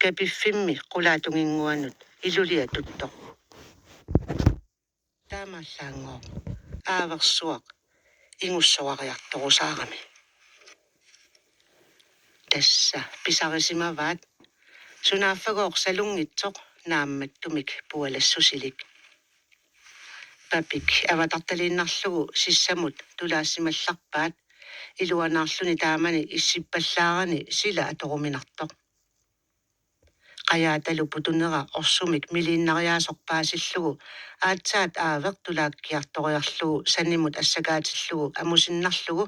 Kapifimmi qulatunginguanut iluliatuttoq. Taamallaangoq aaversuaq ingussuariartorusaarami. Tassa pisarisimavaat sunaaffagoq salungitsoq naammattumik pualassusilik. Papik avatartaliinnarlugu sissamut tulaassimallarpaat iluanaarluni taamani issippallаарani sila atoruminartoq. Qayaatalu putunera orsumik miliinnariaasorpaasillugu aatsaat aaveq tulaakkiartoriarlugu sannimut assakaatillugu amusinnarlugu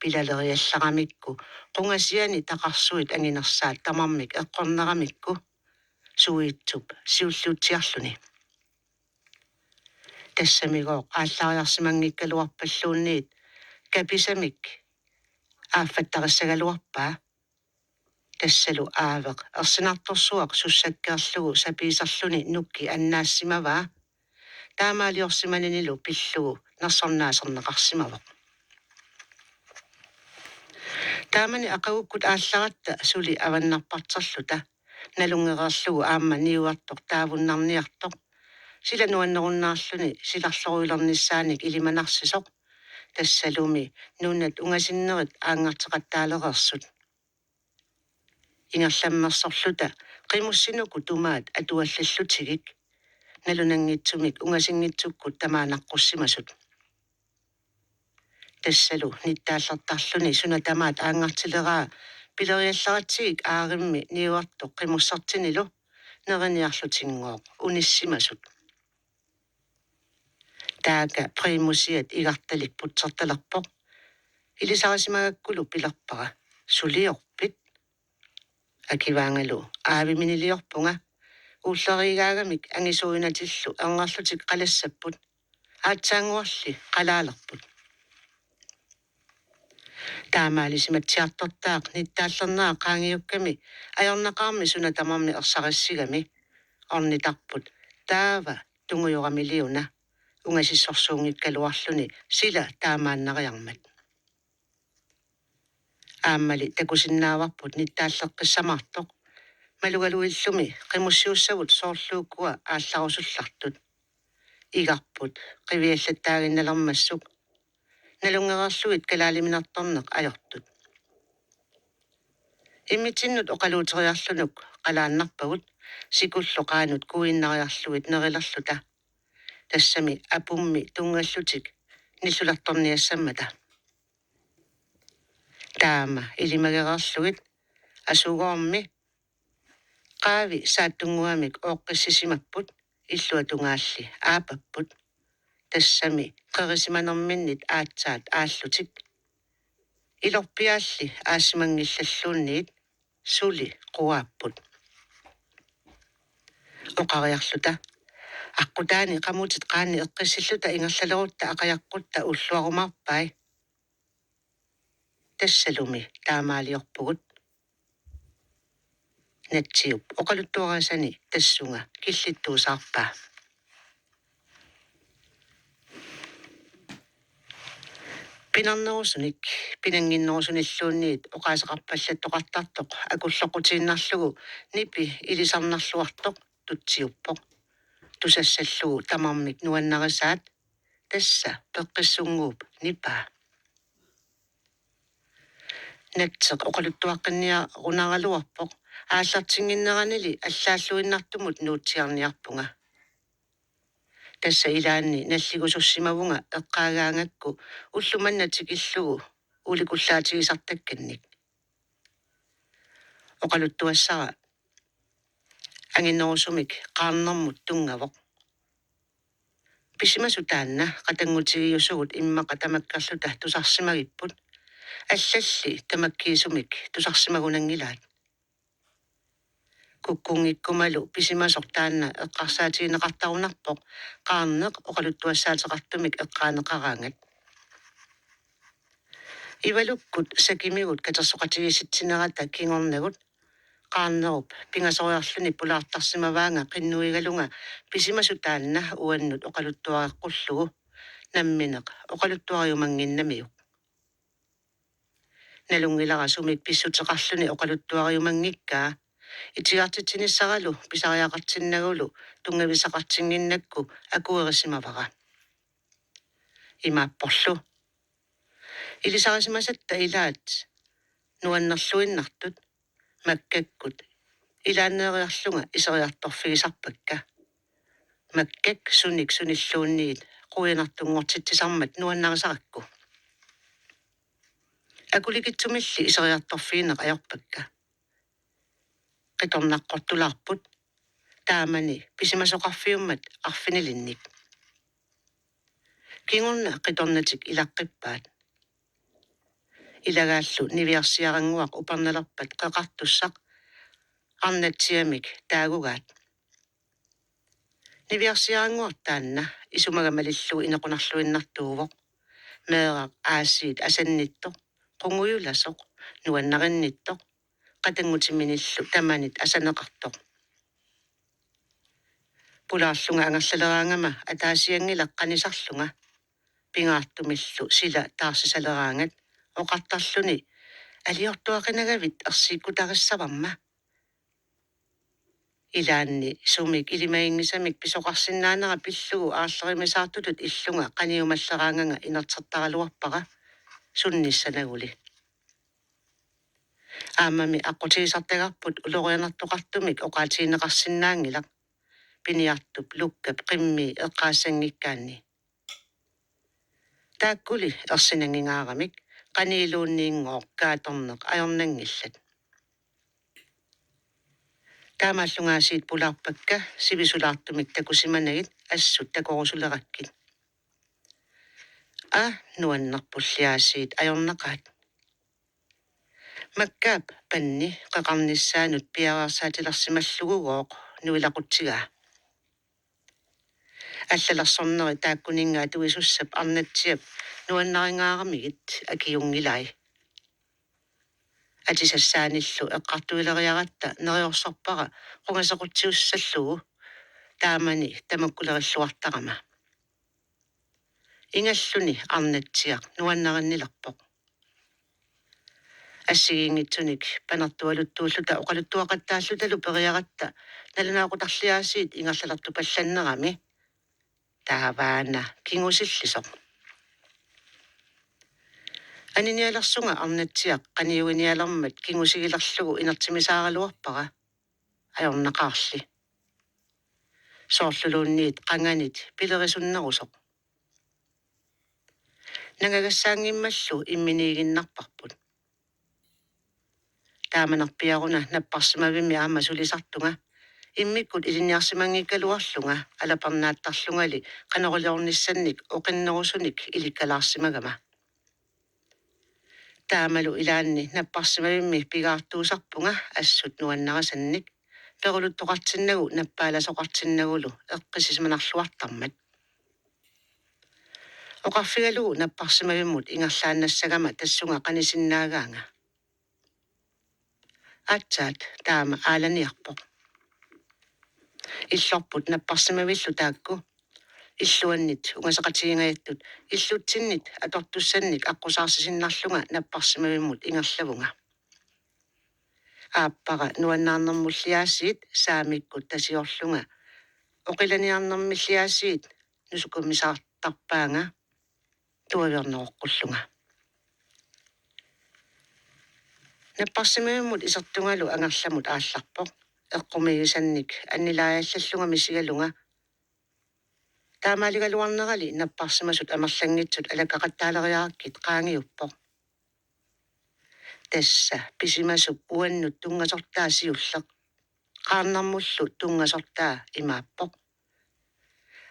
pilaleriallaramikku qungasiani taqarsuit anginersaat tamarmik eqqorneramikku suiitsup siulluutiarluni. Tassamigoq ааllariarsimangikkaluарпаллуунниит kapisamik ааффаттариссагалуарпаа тассалу аавеq ерсинарторсуақ суссаккеерлугу сапиисарлуни нукки аннаассимаваа таамаалиорсиманинилу пиллугу нерсорнаасернеқарсимавоq. Таамани ақагуккут аалларатта сули аваннарпартерлута налунгереерлугу аама ниуартоқ таавуннарниартоқ сила нуаннеруннаарлуни силарлоруилерниссааник илиманарсисоқ тассалуми нунат унгасиннерит аангартеқаттаалереерсут ингерламмерсорлута қимуссинуку тумаат атуаллаллутигик налунангитсумик унгасингитсуккут тамаанаққуссимасут тассалу ниттааллертарлуни суна тамаат аангартилераа пилериалларатсигик ааримми ниуартоқ қимуссартинилу нерениарлутингооқ униссимасут таага примусиат игарталик путсерталерпоқ илисарисимагаккулу пилерпара сулиорпит акиваангалу аавиминилиорпунга ууллеригаагамик ангисуинатиллу ангерлутик қалассаппут аатсаангуарли қалаалерпут таамаалисиматсиартортаақ ниттааллернаа qaangiukkami ajornaqaarmi suna tamarmi ersarissigami ornitarput taava tunguyoramiliuna унgasissorsuungikkaluарлүни сила таамааннариармат ааммали такусиннааварпут ниттааллеққиссамаартоқ малугалуиллуми қимуссиуссавут соорлууккуа аалларусуллартут игарпут қивиаллаттаагинналермассук налунгерерлугит калаалиминарторнеқ ajortut иммитиннут оқалуутериарлунук қалааннарпагут сикуллоқаанут куиннариарлугит нерилерлута тассами апумми тунгаллутик ниллуларторниассаммата таама илимагереерлугит асугоорми qaavi saattunguamik ooqqissisimapput illua tungaалли aapapпут тассами qerisimanerminnit aatsaat aallutik ilorpiaalli aasimangillallуунниит сули quaapпут oqariarluta аққутаани qamutит qaanni eqqissillута ингерлалерутта ақаяққутта уллуарумарпай тассалуми таамаалиорпугут натсиуп оқалуттуарасани тассунга киллиттуусаарпаа пинарнерусуник пинангиннерусуниллуунниит оқаасеқарпаллаттоқартартоқ акуллоқутииннарлугу нипи илисарнарлуартоқ тутсиуппоқ тусассаллугу тамармик нуаннарисаат тасса пеққиссунгууп нипаа натсеқ оқалуттуаққинниа рунаралуарпоқ ааллартингиннеранили аллааллуиннартумут нуутсиарниарпунга тасса илаанни наллигусуссимавунга эққаагаангакку уллуманнатик иллугу уликуллаатигисартакканник оқалуттуассара ангиннерусумик qaarnermut тунгавоқ писимасу таанна qatangutigiussugut иммаqa тамаккерлута тусарсимагиппут аллалли тамаккиисумик тусарсимагунангилаат куккунгиккумалу писимасор таанна эққарсаатигинеқартарунарпоқ qaarneq оқалуттуассаатеқартумик эққаанеқараангат ивалуккут сакимигут катерсоқатигиситсинерата кингорнагут qaarnerup pingasoriarluni pulaartarsimavaanga qinnuigalunga pisimасу таанна уаннут оқалуттуареққуллугу намминеқ оқалуттуариумангиннамиук налунгилара сумик писсутеқарлүни оқалуттуариумангиккаа итигаартитсинissaralu pisariaqartinnagulu tungavisaqartinginnakku akuerisimavara имааппорлу илисарисимасатта илаат нуаннерлуиннартут маккаккут илааннериарлунга исериарторфигисарпакка маккак суниллуунниит quinartunngortitsisarmat nuannarisarakku акуликитсумилли исериарторфигинеқ ajorpakka qitornaqqortulaarput таамани писимасоқарфиуммат арфинилинник кингунна qitornatik илаққиппаат илагааллу нивиарсиарангуақ уперналерпат қеқартуссақ арнатсиамик таагугаат нивиарсиарангуар таанна исумагамалиллу инеқунарлуиннартуувоқ меэрақ аасиит асанниттоқ қунгуюласоқ нуаннаринниттоқ қатангутиминиллу таманит асанеқартоқ пулаарлунга ангерлалераангама атаасиангилақ қанисарлунга пингаартумиллу сила таарсисалераангат оқартарлуни алиортуақинагавит ерсиккутариссаварма илаанни сумик илимаингисамик писоқарсинаанера пиллугу аарлеримисаартутут иллунга қаниумаллераангага инертертаралуарпара сунниссанагули аамами аққутигисартагарпут улорианартоқартумик оқаатиинеқарсинаангилақ пиниартуп луккап қимми эққаассангиккаанни тааккули ерсинангингаарамик qaниилуунниингоо кааторнеқ ajornangillat таамааллунгаасиит пулаарпакка сивисулаартумик такусиманагит ассут такорусулераккит нуаннерпуллиаасиит ajornaqaat маккаап панни қеқарниссаанут пиараарсаатилерсималлугугооқ нуилақутсигаа аллалерсорнери тааккунингаа туисуссап арнатсиап нуаннарингаарамигит акиунгилай атисассааниллу эққартуилериаратта нериорсорпара қунгасеқутсиуссаллугу таамани тамаккулериллуартарама ингаллуни арнатсиақ нуаннариннилерпоқ ассигингитсуник панартуалуттууллута оқалуттуақаттааллуталу периаратта налунаақутарлиаасиит ингерлалерту палланнерами тааваана кингусиллисоқ аниниалерсунга арнатсиақ qaниуиниалермат кингусигилерлугу инертимисааралуарпара ajornaqaarli соорлулуунниит qanganit пилерисуннерусоқ нагагассаангиммаллу имминигиннарпарпут тааманарпиаруна наппарсимавими аама сулисартунга иммиккут илиниарсимангиккалуарлунга алапернааттарлунгали канерулиорниссанник оқиннерусуник иликкалаарсимагама таамалу илаанни наппарсимавими пигаартуусарпунга ассут нуаннарасанник перулуттоқартиннагу наппааласоқартиннагулу эққисисманарлуартармат оқарфигалугу наппарсимавиммут ингерлааннассагама тассунга қанисиннаагаанга атсаат таама ааланиарпоқ иллорпут наппарсимавиллу таакку иллуаннит угасақатигингаяттут иллутсиннит атортуссанник аққусаарсисиннарлунга наппарсимавиммут ингерлавунга ааппара нуаннаарнэрмуллиаасиит саамиккут тасиорлунга оқиланиарнэрмиллиаасиит нусукуммисаартарпаанга туавернеоққуллунга наппарсимавиммут исертунгалу ангерламут аалларпоқ эққумигисанник аннилааллаллунга мисигалунга таамаалигалуарнерали наппарсимасут амерлангитсут алаккақаттаалериараккит qaangiuppoq тасса писимасуп уаннут тунгасортаасиуллеқ qaarnarmullu tungasortaa imaappoq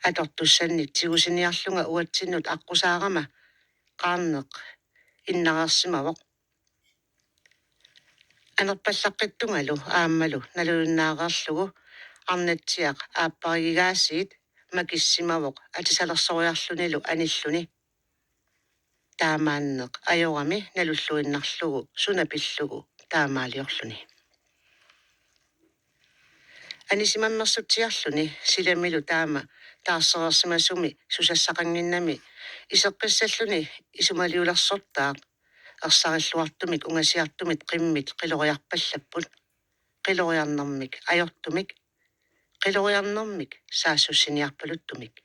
атортуссанник тигусиниарлунга уатсиннут аққусаарама qaarneq иннарерсимавоқ анерпаллаққиттунгалу ааммалу налуиннаареерлугу арнатсиақ ааппаригигаасиит макиссимавоқ атисалерсориарлунилу аниллуни таамааннеқ ajorami налуллуиннарлугу сунапиллугу таамаалиорлуни анисимаммерсутиарлуни силамилу таама таарсерерсимасуми сусассақангиннами исеққиссаллуни исумалиулерсортаақ ерсариллуартумик унгасиартумит қиммит қилориарпаллаппут qiloriarnermik ajortumik qiloriarnermik saassussiniarpaluttumik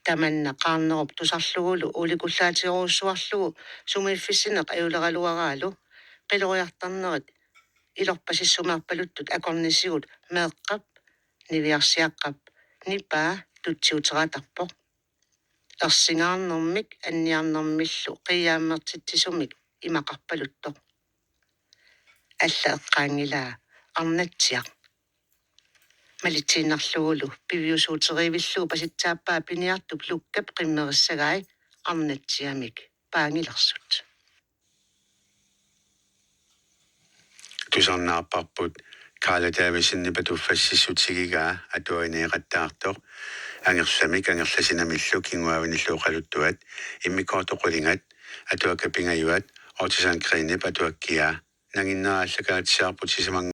tamanna qaarnerup tusarlugulu ulikullaatigeruussuarlugu sumiiffissineq ajuleraluaraalu qiloriartarnerit ilorpasissumaarpaluttut akornisigut meeqqap niviarsiaqqap nipaa tutsiuteratarpoq ersingaarnermik anniarnermillu qiyaammertitsisumik imaqarpaluttoq алла эққаангилаа арнатсиақ малитсииннарлугулу пивиусуутеривиллугу паситсааппаа пиниартуп луккап қиммериссагаи арнатсиамик паангиларсут тусарнаарпарпут Карла Дависиннипа туффассиссутигигаа атуинеэқаттаартоқ ангерламик ангерласинамиллу кингуавиниллуоқалуттуат иммикоортоқулингат атуаккапингаюат ортисан кринип атуаккиа нангиннерааллакаатсиарпут сисаман